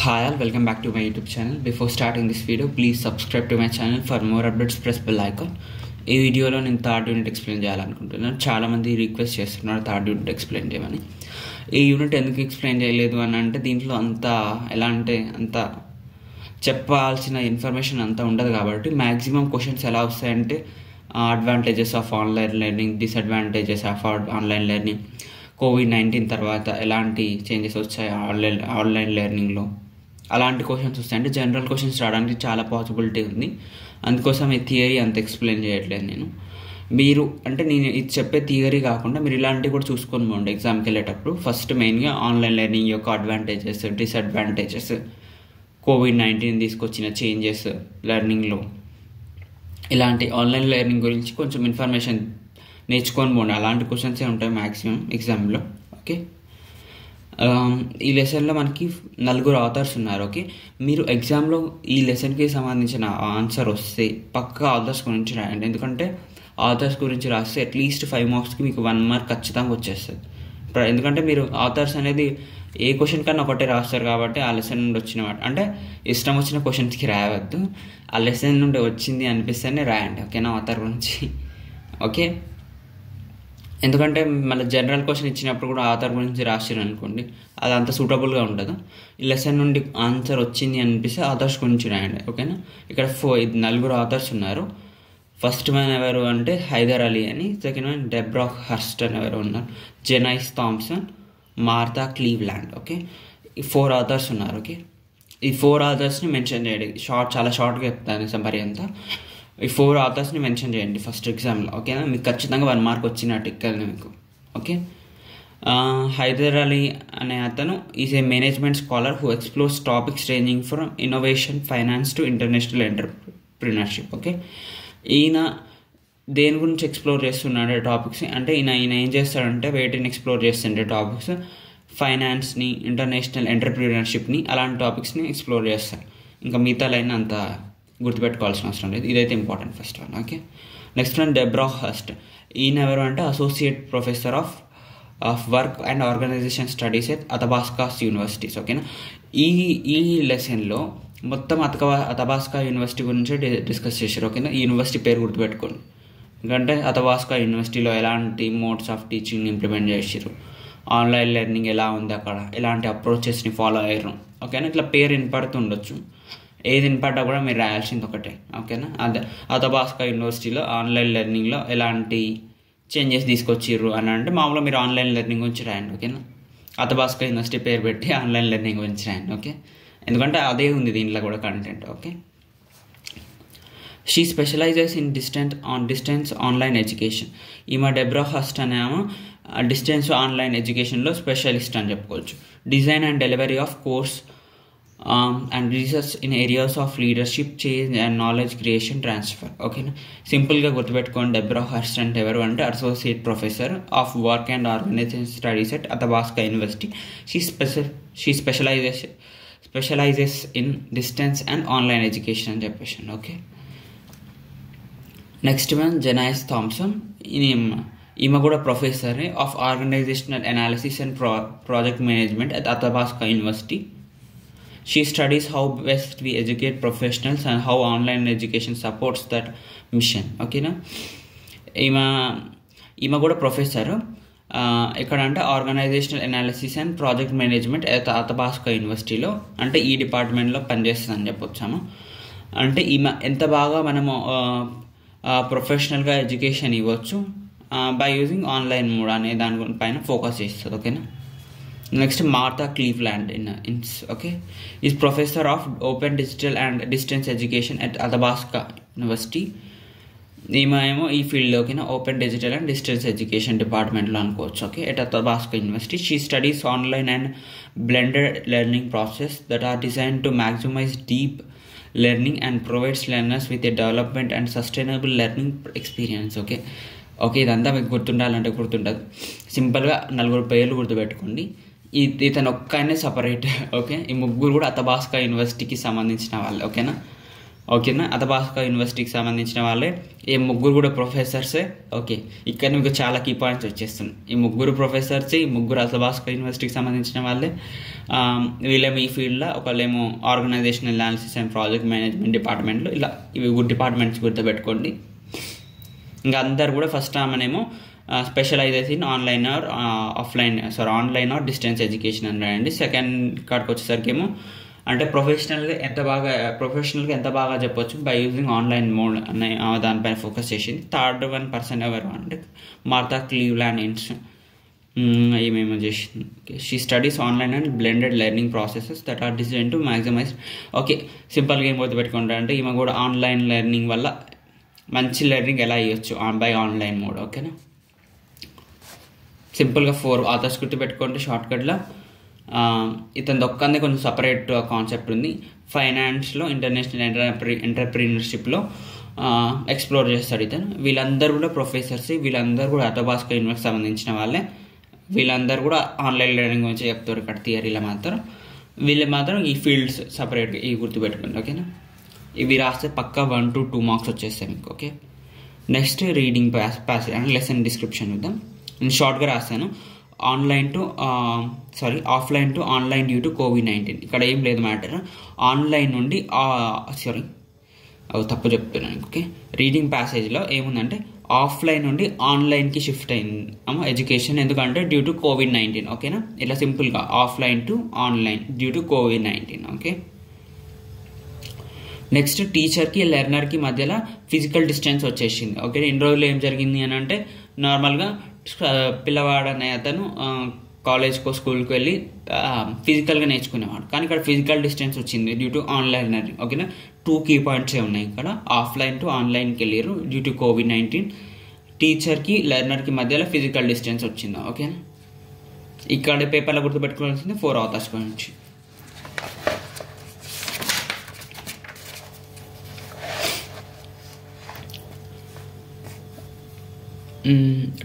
Hi all, welcome back to my YouTube channel. Before starting this video, please subscribe to my channel for more updates. Press bell icon. ఈ వీడియోలో నేను third unit explain చేయాలనుకుంటున్నాను. చాలామంది request చేస్తున్నారు third unit explain చేయమని. ఈ unit ఎందుకు explain చేయలేదు అని అంటే దీంట్లో అంత చెప్పాల్సిన ఇన్ఫర్మేషన్ అంతా ఉండదు కాబట్టి మ్యాక్సిమం క్వశ్చన్స్ ఎలా వస్తాయంటే advantages of online learning, disadvantages of online learning, COVID-19 తర్వాత ఎలాంటి చేంజెస్ వచ్చాయి ఆన్లైన్ లెర్నింగ్లో, అలాంటి క్వశ్చన్స్ వస్తాయి. అంటే జనరల్ క్వశ్చన్స్ రావడానికి చాలా పాసిబిలిటీ ఉంది. అందుకోసం ఈ థియరీ అంత ఎక్స్ప్లెయిన్ చేయట్లేదు నేను. మీరు అంటే నేను ఇది చెప్పే థియరీ కాకుండా మీరు ఇలాంటివి కూడా చూసుకొని పోండి ఎగ్జామ్కి వెళ్ళేటప్పుడు. ఫస్ట్ మెయిన్గా ఆన్లైన్ లెర్నింగ్ యొక్క అడ్వాంటేజెస్, డిసడ్వాంటేజెస్, COVID-19 తీసుకొచ్చిన చేంజెస్ లెర్నింగ్లో, ఇలాంటి ఆన్లైన్ లెర్నింగ్ గురించి కొంచెం ఇన్ఫర్మేషన్ నేర్చుకొని పోండి. అలాంటి క్వశ్చన్సే ఉంటాయి మ్యాక్సిమం ఎగ్జామ్లో. ఓకే, ఈ లెసన్లో మనకి 4 ఆథర్స్ ఉన్నారు. ఓకే, మీరు ఎగ్జామ్లో ఈ లెసన్కి సంబంధించిన ఆన్సర్ వస్తే పక్కా ఆథర్స్ గురించి రాయండి. ఎందుకంటే ఆథర్స్ గురించి రాస్తే అట్లీస్ట్ 5 మార్క్స్కి మీకు 1 మార్క్ ఖచ్చితంగా వచ్చేస్తుంది. ఎందుకంటే మీరు ఆథర్స్ అనేది ఏ క్వశ్చన్ కన్నా ఒకటే రాస్తారు కాబట్టి ఆ లెసన్ నుండి వచ్చిన అంటే ఇష్టం వచ్చిన క్వశ్చన్స్కి రాయవద్దు. ఆ లెసన్ నుండి వచ్చింది అనిపిస్తేనే రాయండి. ఓకేనా, ఆథర్ గురించి. ఓకే, ఎందుకంటే మళ్ళీ జనరల్ క్వశ్చన్ ఇచ్చినప్పుడు కూడా ఆథర్ గురించి రాసిరు అనుకోండి, అది అంత సూటబుల్గా ఉండదు. ఈ లెసన్ నుండి ఆన్సర్ వచ్చింది అనిపిస్తే ఆథర్స్ గురించి రాయండి. ఓకేనా, ఇక్కడ 4 ఆథర్స్ ఉన్నారు. ఫస్ట్ వన్ ఎవరు అంటే హైదర్ అలీ అని, సెకండ్ వన్ డెబ్రా హర్స్ట్ అని ఎవరు ఉన్నారు, జెనైస్ థామ్సన్, మార్తా క్లీవ్లాండ్. ఓకే, ఈ 4 ఆథర్స్ ఉన్నారు. ఓకే, ఈ 4 ఆథర్స్ని మెన్షన్ చేయండి. చాలా షార్ట్గా చెప్తాను మరి అంతా. ఈ 4 ఆథర్స్ని మెన్షన్ చేయండి ఫస్ట్ ఎగ్జామ్లో. ఓకేనా, మీకు ఖచ్చితంగా 1 మార్క్ వచ్చినట్టు ఇక్కడ మీకు. ఓకే, హైదర్ అలీ అనే అతను is a management scholar who explores topics ranging from innovation, finance to international entrepreneurship. Okay, ఈయన దేని గురించి ఎక్స్ప్లోర్ చేస్తున్నాడు టాపిక్స్ అంటే ఈయన ఏం చేస్తాడంటే వేటిని ఎక్స్ప్లోర్ చేస్తుండే టాపిక్స్, ఫైనాన్స్ని, ఇంటర్నేషనల్ ఎంటర్ప్రినర్షిప్ని, అలాంటి టాపిక్స్ని ఎక్స్ప్లోర్ చేస్తాడు. ఇంకా మిగతా లైన్ అంత గుర్తుపెట్టుకోవాల్సిన అవసరం లేదు. ఇదైతే important first one. Okay, next one Debra Hurst. ఈయన ఎవరు అంటే associate professor of work and organisation studies at Athabasca universities. ఓకేనా, ఈ లెసన్లో మొత్తం అథబాస్కా యూనివర్సిటీ గురించి డిస్కస్ చేశారు. ఓకేనా, ఈ యూనివర్సిటీ పేరు గుర్తుపెట్టుకోండి. ఎందుకంటే అథబాస్కా యూనివర్సిటీలో ఎలాంటి మోడ్స్ ఆఫ్ టీచింగ్ ఇంప్లిమెంట్ చేసారు, ఆన్లైన్ లెర్నింగ్ ఎలా ఉంది, అక్కడ ఎలాంటి అప్రోచెస్ని ఫాలో అయ్యారు. ఓకేనా, ఇట్లా పేరు వినపడుతుండొచ్చు, ఏది వినపడ్డా కూడా మీరు రాయాల్సింది ఒకటే. ఓకేనా, అదే అథబాస్కా యూనివర్సిటీలో ఆన్లైన్ లెర్నింగ్లో ఎలాంటి చేంజెస్ తీసుకొచ్చిర్రు అని అంటే మామూలుగా మీరు ఆన్లైన్ లెర్నింగ్ గురించి రాయండి. ఓకేనా, అథబాస్కా యూనివర్సిటీ పేరు పెట్టి ఆన్లైన్ లెర్నింగ్ గురించి రాయండి. ఓకే, ఎందుకంటే అదే ఉంది దీంట్లో కూడా content. Okay, she specialises in distance online education. ఈమె డెబ్రా హర్స్ట్ అనే ఆమె డిస్టెన్స్ ఆన్లైన్ ఎడ్యుకేషన్లో స్పెషలిస్ట్ అని చెప్పుకోవచ్చు. Design and delivery of course and research in areas of leadership, change and knowledge creation, transfer. ఓకేనా, సింపుల్గా గుర్తుపెట్టుకోండి. డెబ్రా హర్స్ట్ అంటే ఎవరు అంటే associate professor of work and organisation studies at Athabasca university. She specialises in distance and online education అని చెప్పేసాను. Okay, next one Janice Thomson. ఈమె కూడా professor of organisational analysis and project management at Athabasca university. She studies how best we educate professionals and how online education supports that mission. ఓకేనా, ఈమె కూడా professor ఎక్కడ అంటే organisational analysis and project management Athabasca యూనివర్సిటీలో, అంటే ఈ డిపార్ట్మెంట్లో పనిచేస్తుందని చెప్పొచ్చాము. అంటే ఈమె ఎంత బాగా మనము ప్రొఫెషనల్గా ఎడ్యుకేషన్ ఇవ్వచ్చు బై యూజింగ్ ఆన్లైన్ మోడ్ అనే దానిపైన ఫోకస్ చేస్తుంది. ఓకేనా, next Martha Cleveland okay, is professor of open digital and distance education at Athabasca university. ఈమె ఏమో ఈ ఫీల్డ్లో ఓకేనా open digital and distance education డిపార్ట్మెంట్లో అనుకోవచ్చు. Okay, at Athabasca university. She studies online and blended learning process that are design to maximise deep learning and provides learners with a development and sustainable learning experience. Okay, ఇదంతా మీకు గుర్తుండాలంటే గుర్తుండదు. సింపుల్గా 4 పేర్లు గుర్తుపెట్టుకోండి. ఇతను ఒక్కనే సపరేట్. ఓకే, ఈ 3 కూడా అథబాస్కా యూనివర్సిటీకి సంబంధించిన వాళ్ళు. ఓకేనా, ఓకేనా. అథబాస్కా యూనివర్సిటీకి సంబంధించిన వాళ్ళే ఈ ముగ్గురు కూడా ప్రొఫెసర్సే. ఓకే, ఇక్కడ మీకు చాలా కీ పాయింట్స్ వచ్చేస్తుంది. ఈ ముగ్గురు ప్రొఫెసర్స్, ఈ ముగ్గురు అథబాస్కా యూనివర్సిటీకి సంబంధించిన వాళ్ళే. వీళ్ళేమో ఈ ఫీల్డ్లో, ఒకళ్ళేమో organisational analysis and project management డిపార్ట్మెంట్లో, ఇలా ఇవి డిపార్ట్మెంట్స్ గుర్తుపెట్టుకోండి. ఇంకా అందరు కూడా ఫస్ట్ ఆమెనేమో specialises in online or distance education అని రాయండి. సెకండ్ కార్డ్కి వచ్చేసరికి ఏమో అంటే ప్రొఫెషనల్గా ఎంత బాగా చెప్పొచ్చు బై యూజింగ్ ఆన్లైన్ మోడ్ అనే దానిపైన ఫోకస్ చేసింది. థర్డ్ పర్సన్ ఎవరు అంటే మార్తా క్లీవ్లాండ్ ఏమేమో చేసింది. She studies online and blended learning processes that are design to maximise. Okay, సింపుల్గా ఏం గుర్తుపెట్టుకుంటా అంటే ఈమె కూడా ఆన్లైన్ లెర్నింగ్ వల్ల మంచి లెర్నింగ్ ఎలా ఇవ్వచ్చు బై ఆన్లైన్ మోడ్. ఓకేనా, సింపుల్గా 4 ఆథర్స్ గుర్తుపెట్టుకోండి షార్ట్కట్లో. ఇతను దొక్కందే కొంచెం సపరేట్ కాన్సెప్ట్ ఉంది. ఫైనాన్స్లో, ఇంటర్నేషనల్ ఎంటర్ప్రీనర్షిప్లో ఎక్స్ప్లోర్ చేస్తాడు ఇతను. వీళ్ళందరూ కూడా ప్రొఫెసర్స్, వీళ్ళందరూ కూడా అథబాస్కా యూనివర్సిటీకి సంబంధించిన వాళ్ళే. వీళ్ళందరూ కూడా ఆన్లైన్ లెర్నింగ్ గురించి చెప్తారు ఇక్కడ థియరీలో మాత్రం. వీళ్ళు మాత్రం ఈ ఫీల్డ్స్ సపరేట్గా ఇవి గుర్తుపెట్టుకోండి. ఓకేనా, ఇవి రాస్తే పక్కా 1 to 2 మార్క్స్ వచ్చేస్తాయి మీకు. ఓకే, నెక్స్ట్ రీడింగ్ ప్యాసేజ్ అంటే లెసన్ డిస్క్రిప్షన్ చూద్దాం. నేను షార్ట్గా రాస్తాను. Offline to online due to COVID-19. ఇక్కడ ఏం లేదు మ్యాటర్. ఆన్లైన్ నుండి తప్పు చెప్తున్నాను. ఓకే, రీడింగ్ ప్యాసేజ్లో ఏముందంటే ఆఫ్లైన్ నుండి ఆన్లైన్కి షిఫ్ట్ అయింది ఎడ్యుకేషన్, ఎందుకంటే డ్యూ టు COVID-19. ఓకేనా, ఇలా సింపుల్గా offline to online due to COVID-19. Okay, next టీచర్కి లెర్నర్కి మధ్యలో ఫిజికల్ డిస్టెన్స్ వచ్చేసింది. ఓకే, ఇన్ని రోజులు ఏం జరిగింది అని అంటే నార్మల్గా పిల్లవాడనే అతను కాలేజ్కో స్కూల్కి వెళ్ళి ఫిజికల్గా నేర్చుకునేవాడు, కానీ ఇక్కడ ఫిజికల్ డిస్టెన్స్ వచ్చింది డ్యూ టు ఆన్లైన్ లెర్నింగ్. ఓకేనా, 2 కీ పాయింట్సే ఉన్నాయి ఇక్కడ. ఆఫ్లైన్ టు ఆన్లైన్కి వెళ్ళారు డ్యూ టు COVID-19. టీచర్కి లెర్నర్కి మధ్యలో ఫిజికల్ డిస్టెన్స్ వచ్చింది. ఓకేనా, ఇక్కడ పేపర్లో గుర్తుపెట్టుకోవాల్సింది 4 ఆథర్స్ గురించి.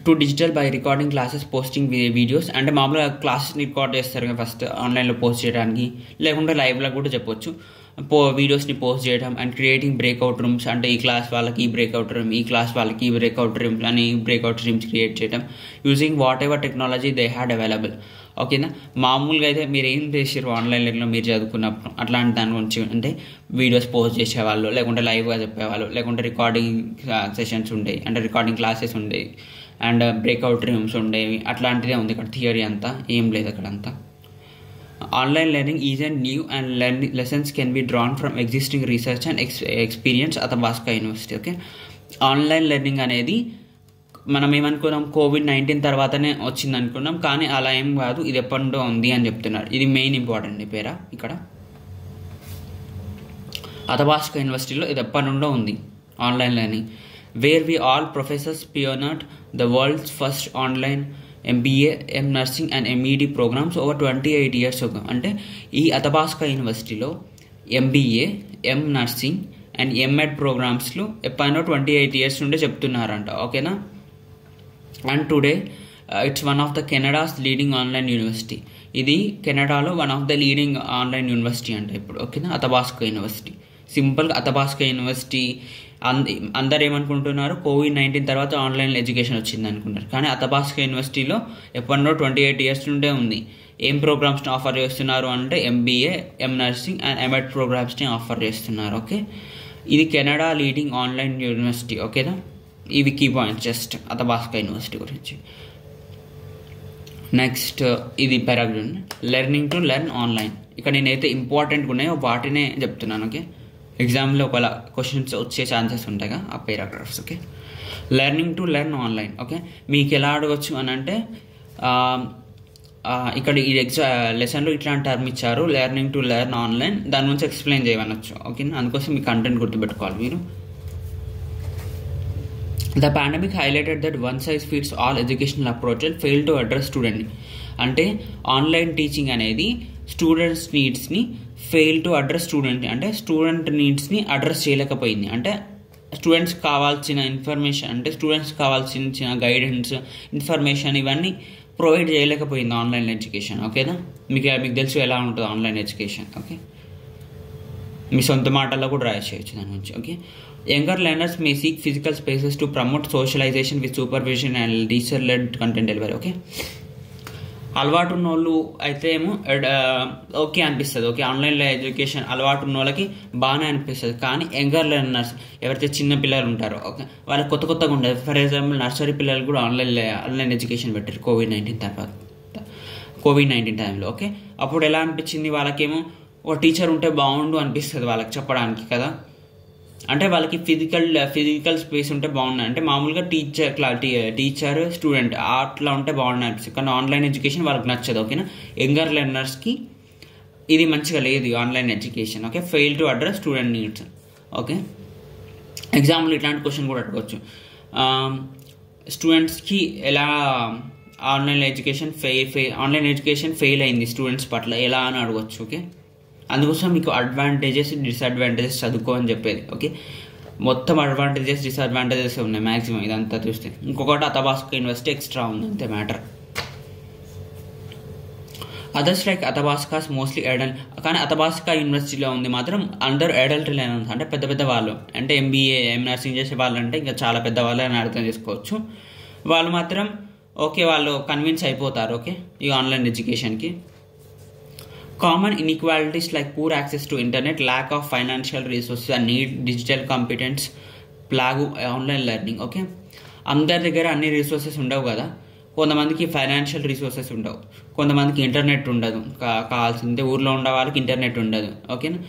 To digital by recording classes, posting videos. అంటే మామూలుగా క్లాసెస్ రికార్డ్ చేస్తారు కదా ఫస్ట్ ఆన్లైన్లో పోస్ట్ చేయడానికి, లేకుంటే లైవ్లో కూడా చెప్పొచ్చు. వీడియోస్ని పోస్ట్ చేయడం అండ్ క్రియేటింగ్ బ్రేక్అవుట్ రూమ్స్, అంటే ఈ క్లాస్ వాళ్ళకి ఈ బ్రేక్అవుట్ రూమ్, ఈ క్లాస్ వాళ్ళకి ఈ బ్రేక్అవుట్ రూమ్స్ అని బ్రేక్అవుట్ రూమ్స్ క్రియేట్ చేయడం using what ever technology they had available. ఓకేనా, మామూలుగా అయితే మీరు ఏం చేసారు ఆన్లైన్లో మీరు చదువుకున్నప్పుడు అట్లాంటి దాని గురించి, అంటే వీడియోస్ పోస్ట్ చేసేవాళ్ళు, లేకుంటే లైవ్గా చెప్పేవాళ్ళు, లేకుంటే రికార్డింగ్ సెషన్స్ ఉండేవి, అంటే రికార్డింగ్ క్లాసెస్ ఉండేవి అండ్ బ్రేక్అవుట్ రూమ్స్ ఉండేవి. అట్లాంటిదే ఉంది ఇక్కడ థియరీ అంతా, ఏం లేదు అక్కడ అంతా. Online learning is and new and lessons can be drawn from existing research and experience Athabasca university. Okay, online learning అనేది మనం ఏమనుకున్నాం COVID-19 తర్వాతనే వచ్చింది అనుకున్నాం, కానీ అలా ఏం కాదు, ఇది ఎప్పటి నుండో ఉంది అని చెప్తున్నారు. ఇది మెయిన్ ఇంపార్టెంట్ పేరా ఇక్కడ. అథబాస్కా యూనివర్సిటీలో ఇది ఎప్పటి నుండో ఉంది online learning. Where we all professors pioneered the world's first online MBA, M.Nursing and MED programmes over 28 years ago. అంటే ఈ అథబాస్కా యూనివర్సిటీలో MBA, M.Nursing అండ్ M.Ed ప్రోగ్రామ్స్లో ఎప్పుడైనా 28 years నుండే చెప్తున్నారంట. ఓకేనా, and today it's one of the Canada's leading online university. ఇది కెనడాలో one of the leading online university అంట ఇప్పుడు. ఓకేనా, అథబాస్కా యూనివర్సిటీ. సింపుల్గా అథబాస్కా యూనివర్సిటీ అందరు ఏమనుకుంటున్నారు COVID-19 తర్వాత ఆన్లైన్ ఎడ్యుకేషన్ వచ్చింది అనుకుంటారు, కానీ అథబాస్కా యూనివర్సిటీలో ఎప్పటినో 28 years నుండే ఉంది. ఏం ప్రోగ్రామ్స్ని ఆఫర్ చేస్తున్నారు అంటే MBA, M.Nursing అండ్ M.Ed ప్రోగ్రామ్స్ని ఆఫర్ చేస్తున్నారు. ఓకే, ఇది కెనడా లీడింగ్ ఆన్లైన్ యూనివర్సిటీ. ఓకేనా, ఇవి key points just Athabasca university గురించి. నెక్స్ట్ ఇది paragraph learning to learn online. ఇక్కడ నేనైతే ఇంపార్టెంట్గా ఉన్నాయో వాటినే చెప్తున్నాను. ఓకే, ఎగ్జామ్లో ఒకవేళ క్వశ్చన్స్ వచ్చే ఛాన్సెస్ ఉంటాయి ఆ paragraphs. Okay, learning to learn online. Okay, మీకు ఎలా అడగచ్చు అని అంటే ఇక్కడ ఈ లెసన్లో ఇట్లాంటి టర్మ్ ఇచ్చారు, లెర్నింగ్ టు లెర్న్ ఆన్లైన్, దాని గురించి ఎక్స్ప్లెయిన్ చేయవనొచ్చు. ఓకే, అందుకోసం మీ కంటెంట్ గుర్తుపెట్టుకోవాలి మీరు. The pandemic highlighted that one-size-fits-all educational approach failed to address student. అంటే ఆన్లైన్ టీచింగ్ అనేది స్టూడెంట్స్ నీడ్స్ని ఫెయిల్ టు అడ్రస్ అంటే స్టూడెంట్ నీడ్స్ని అడ్రస్ చేయలేకపోయింది. అంటే స్టూడెంట్స్ కావాల్సిన ఇన్ఫర్మేషన్, అంటే స్టూడెంట్స్ కావాల్సిన గైడెన్స్, ఇన్ఫర్మేషన్ ఇవన్నీ ప్రొవైడ్ చేయలేకపోయింది ఆన్లైన్ ఎడ్యుకేషన్. ఓకేనా, మీకు తెలుసు ఎలా ఉంటుంది ఆన్లైన్ ఎడ్యుకేషన్. ఓకే, మీ సొంత మాటల్లో కూడా రాసేయచ్చు దాని గురించి. Okay, younger learners may seek physical spaces to promote socialisation with supervision and teacher led content delivery. Okay, అలవాటు ఉన్న వాళ్ళు అయితే ఏమో ఓకే అనిపిస్తుంది. ఓకే, ఆన్లైన్లో ఎడ్యుకేషన్ అలవాటు ఉన్న వాళ్ళకి బాగానే అనిపిస్తుంది. కానీ యంగర్ లెర్నర్స్ ఎవరైతే చిన్న పిల్లలు ఉంటారో ఓకే వాళ్ళకి కొత్తగా ఉండదు. ఫర్ ఎగ్జాంపుల్ నర్సరీ పిల్లలు కూడా ఆన్లైన్ ఎడ్యుకేషన్ పెట్టారు కోవిడ్-19 టైంలో. ఓకే, అప్పుడు ఎలా అనిపించింది వాళ్ళకేమో ఒక టీచర్ ఉంటే బాగుండు అనిపిస్తుంది వాళ్ళకి చెప్పడానికి కదా. అంటే వాళ్ళకి ఫిజికల్ స్పేస్ ఉంటే బాగున్నాయి. అంటే మామూలుగా టీచర్ స్టూడెంట్ అట్లా ఉంటే బాగున్నాయి అనిపిస్తుంది. కానీ ఆన్లైన్ ఎడ్యుకేషన్ వాళ్ళకి నచ్చదు. ఓకేనా, యంగర్ లెర్నర్స్కి ఇది మంచిగా లేదు online education. Okay, fail to address student needs. Okay, example ఇట్లాంటి క్వశ్చన్ కూడా అడగవచ్చు. స్టూడెంట్స్కి ఎలా ఆన్లైన్ ఎడ్యుకేషన్ ఫెయిల్ అయింది స్టూడెంట్స్ పట్ల ఎలా అని అడగవచ్చు. ఓకే, అందుకోసం మీకు అడ్వాంటేజెస్ డిసడ్వాంటేజెస్ చదువుకో అని చెప్పేది. ఓకే, మొత్తం అడ్వాంటేజెస్ డిసడ్వాంటేజెస్ ఉన్నాయి మ్యాక్సిమం ఇదంతా చూస్తే. ఇంకొకటి అతబాస్కా యూనివర్సిటీ ఎక్స్ట్రా ఉంది అంతే matter. Others like Athabasca's mostly adult. కానీ అతబాస్కా యూనివర్సిటీలో ఉంది మాత్రం అందరూ అడల్ట్ లెర్నర్స్, అంటే పెద్ద వాళ్ళు, అంటే ఎంబీఏ నర్సింగ్ చేసే వాళ్ళు అంటే ఇంకా చాలా పెద్ద వాళ్ళే అని అర్థం చేసుకోవచ్చు. వాళ్ళు మాత్రం ఓకే వాళ్ళు కన్విన్స్ అయిపోతారు. ఓకే, ఈ ఆన్లైన్ ఎడ్యుకేషన్కి. Common inequalities like poor access to internet, lack of financial resources and need digital competence plague online learning. Okay, అందరి దగ్గర అన్ని రిసోర్సెస్ ఉండవు కదా. కొంతమందికి ఫైనాన్షియల్ రిసోర్సెస్ ఉండవు, కొంతమందికి ఇంటర్నెట్ ఉండదు, కావాల్సిందే ఊర్లో ఉండే వాళ్ళకి ఇంటర్నెట్ ఉండదు. ఓకేనా,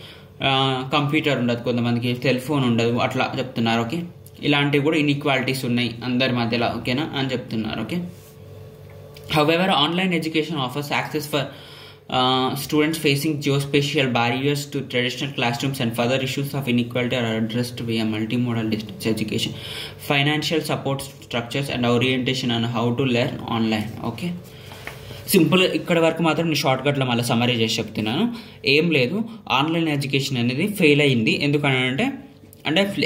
కంప్యూటర్ ఉండదు, కొంతమందికి సెల్ ఫోన్ ఉండదు, అట్లా చెప్తున్నారు. ఓకే, ఇలాంటివి కూడా ఇన్ఈక్వాలిటీస్ ఉన్నాయి అందరి మధ్యలో. ఓకేనా అని చెప్తున్నారు. Okay, however online education offers access for students facing geospatial barriers to traditional classrooms and further issues of inequality are addressed via multimodal distance education, financial support structures and orientation on how to learn online. Okay, simple ఇక్కడ వరకు మాత్రం నేను షార్ట్కట్లో మళ్ళీ summary చేసి చెప్తున్నాను. ఏం లేదు, online education అనేది ఫెయిల్ అయ్యింది. ఎందుకంటే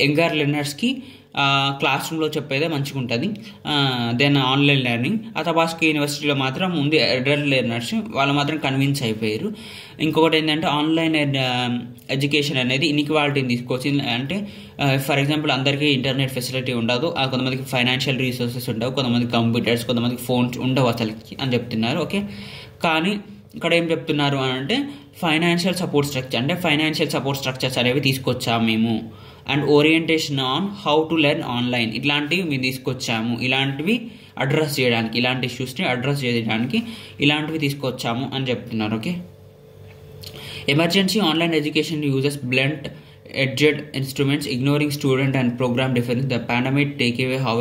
యంగర్ లెర్నర్స్కి క్లాస్ రూమ్లో చెప్పేదే మంచిగా ఉంటుంది. దెన్ ఆన్లైన్ లెర్నింగ్ అతబాస్కా యూనివర్సిటీలో మాత్రం ఉంది అడల్ట్ లెర్నర్స్, వాళ్ళు మాత్రం కన్విన్స్ అయిపోయారు. ఇంకొకటి ఏంటంటే ఆన్లైన్ ఎడ్యుకేషన్ అనేది ఇన్ఈక్వాలిటీని తీసుకొచ్చింది. అంటే ఫర్ ఎగ్జాంపుల్ అందరికీ ఇంటర్నెట్ ఫెసిలిటీ ఉండదు, కొంతమందికి ఫైనాన్షియల్ రిసోర్సెస్ ఉండవు, కొంతమందికి కంప్యూటర్స్, కొంతమందికి ఫోన్స్ ఉండవు అసలుకి అని చెప్తున్నారు. ఓకే, కానీ ఇక్కడ ఏం చెప్తున్నారు అని అంటే ఫైనాన్షియల్ సపోర్ట్ స్ట్రక్చర్స్ అనేవి తీసుకొచ్చాము మేము, and orientation on how to learn online ఇట్లాంటివి మేము తీసుకొచ్చాము. ఇలాంటివి అడ్రస్ చేయడానికి, ఇలాంటి ఇష్యూస్ని అడ్రస్ చేయడానికి ఇలాంటివి తీసుకొచ్చాము అని చెప్తున్నారు. Okay, emergency online education uses blunt edged instruments ignoring student and program difference. The pandemic take away how